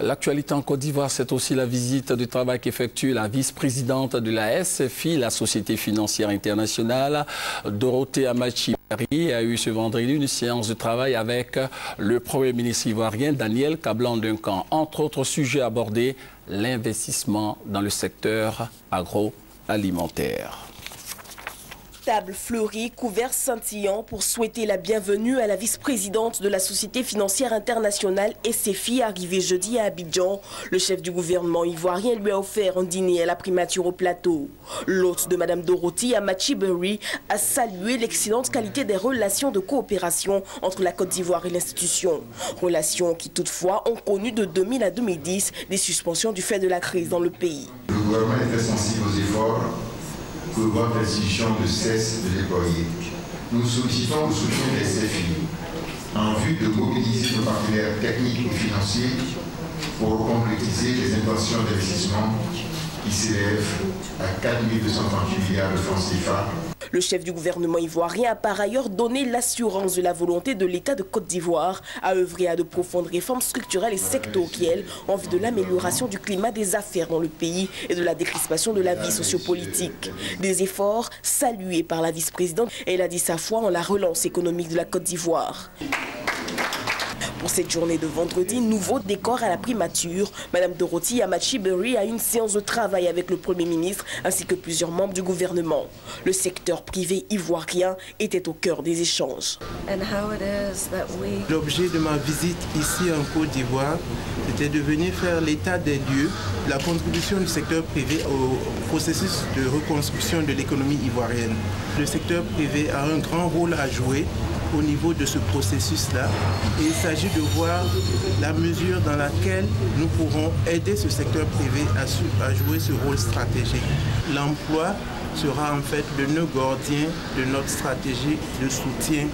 L'actualité en Côte d'Ivoire, c'est aussi la visite de travail qu'effectue la vice-présidente de la SFI, la Société financière internationale, Dorothée Amachi-Berry, a eu ce vendredi une séance de travail avec le Premier ministre ivoirien Daniel Kablan-Duncan. Entre autres sujets abordés, l'investissement dans le secteur agroalimentaire. Table fleurie, couvert scintillant pour souhaiter la bienvenue à la vice-présidente de la Société financière internationale SFI arrivée jeudi à Abidjan. Le chef du gouvernement ivoirien lui a offert un dîner à la primature au plateau. L'hôte de Mme Dorothée Amachi-Berry a salué l'excellente qualité des relations de coopération entre la Côte d'Ivoire et l'institution. Relations qui toutefois ont connu de 2000 à 2010 des suspensions du fait de la crise dans le pays. Le gouvernement est très sensible aux efforts que votre institution ne cesse de déployer. Nous sollicitons le soutien des SFI en vue de mobiliser nos partenaires techniques et financiers pour concrétiser les intentions d'investissement qui s'élèvent à 4 238 milliards de francs CFA. Le chef du gouvernement ivoirien a par ailleurs donné l'assurance de la volonté de l'État de Côte d'Ivoire à œuvrer à de profondes réformes structurelles et sectorielles en vue de l'amélioration du climat des affaires dans le pays et de la décrispation de la vie sociopolitique. Des efforts salués par la vice-présidente. Elle a dit sa foi en la relance économique de la Côte d'Ivoire. Pour cette journée de vendredi, nouveau décor à la primature. Mme Dorothée Amachi-Berry a une séance de travail avec le Premier ministre ainsi que plusieurs membres du gouvernement. Le secteur privé ivoirien était au cœur des échanges. L'objet de ma visite ici en Côte d'Ivoire, c'était de venir faire l'état des lieux, la contribution du secteur privé au processus de reconstruction de l'économie ivoirienne. Le secteur privé a un grand rôle à jouer au niveau de ce processus-là. Et il s'agit de voir la mesure dans laquelle nous pourrons aider ce secteur privé à jouer ce rôle stratégique. L'emploi sera en fait le nœud gordien de notre stratégie de soutien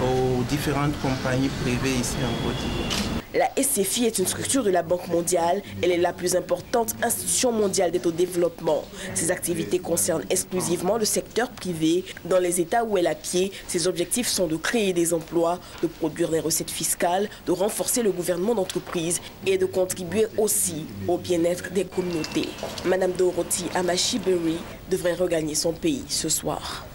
aux différentes compagnies privées ici en Côte d'Ivoire. La SFI est une structure de la Banque mondiale. Elle est la plus importante institution mondiale d'aide au développement. Ses activités concernent exclusivement le secteur privé. Dans les États où elle a pied, ses objectifs sont de créer des emplois, de produire des recettes fiscales, de renforcer le gouvernement d'entreprise et de contribuer aussi au bien-être des communautés. Mme Dorothée Amachi-Berry devrait regagner son pays ce soir.